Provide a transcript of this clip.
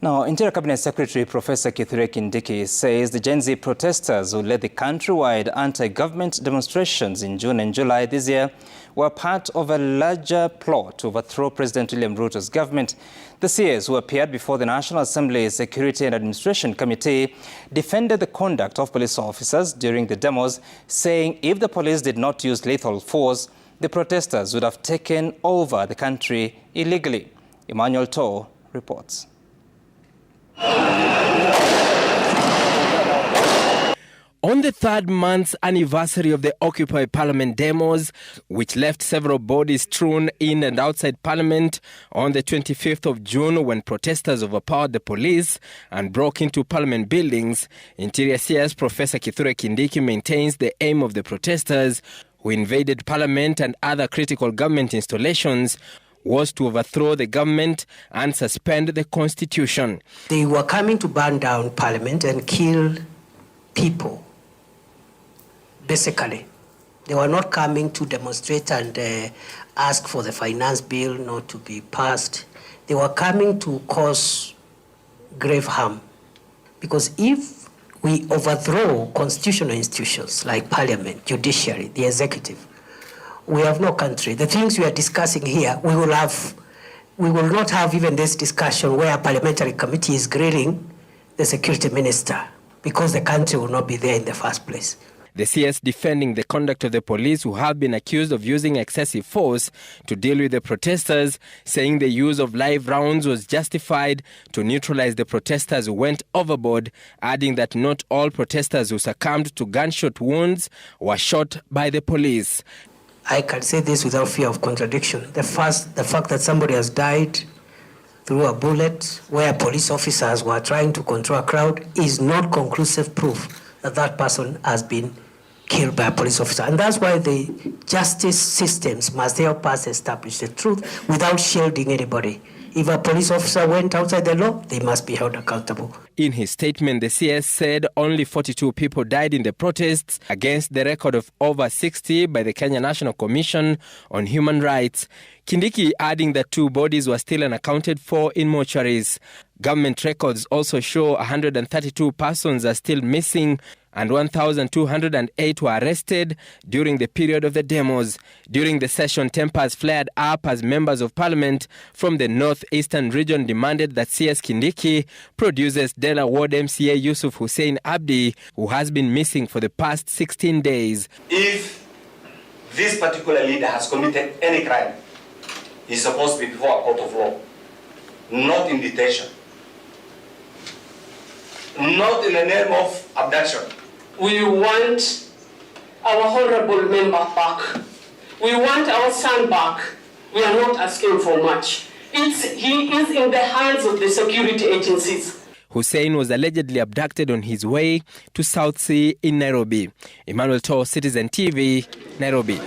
Now, Interior Cabinet Secretary Professor Kindiki says the Genz protesters who led the countrywide anti-government demonstrations in June and July this year were part of a larger plot to overthrow President William Ruto's government. The CS, who appeared before the National Assembly's Security and Administration Committee, defended the conduct of police officers during the demos, saying if the police did not use lethal force, the protesters would have taken over the country illegally. Emmanuel Toh reports. On the third month's anniversary of the Occupy Parliament demos, which left several bodies strewn in and outside Parliament on the 25th of June when protesters overpowered the police and broke into Parliament buildings, Interior CS Professor Kindiki maintains the aim of the protesters who invaded Parliament and other critical government installations was to overthrow the government and suspend the constitution. They were coming to burn down Parliament and kill people. Basically, they were not coming to demonstrate and ask for the finance bill not to be passed. They were coming to cause grave harm. Because if we overthrow constitutional institutions like Parliament, judiciary, the executive, we have no country. The things we are discussing here, we will not have even this discussion where a parliamentary committee is grilling the security minister, because the country will not be there in the first place. The CS defending the conduct of the police who have been accused of using excessive force to deal with the protesters, saying the use of live rounds was justified to neutralize the protesters who went overboard, adding that not all protesters who succumbed to gunshot wounds were shot by the police. I can say this without fear of contradiction. The fact that somebody has died through a bullet where police officers were trying to control a crowd is not conclusive proof that that person has been killed by a police officer. And that's why the justice systems must help us establish the truth without shielding anybody. If a police officer went outside the law, they must be held accountable. In his statement, the CS said only 42 people died in the protests against the record of over 60 by the Kenya National Commission on Human Rights. Kindiki adding that 2 bodies were still unaccounted for in mortuaries. Government records also show 132 persons are still missing and 1,208 were arrested during the period of the demos. During the session, tempers flared up as members of Parliament from the northeastern region demanded that CS Kindiki produces Dela Ward MCA Yusuf Hussein Abdi, who has been missing for the past 16 days. If this particular leader has committed any crime, he's supposed to be before a court of law, not in detention, not in the name of abduction. We want our honorable member back. We want our son back. We are not asking for much. He is in the hands of the security agencies. Hussein was allegedly abducted on his way to South Sea in Nairobi. Emmanuel Toh, Citizen TV, Nairobi.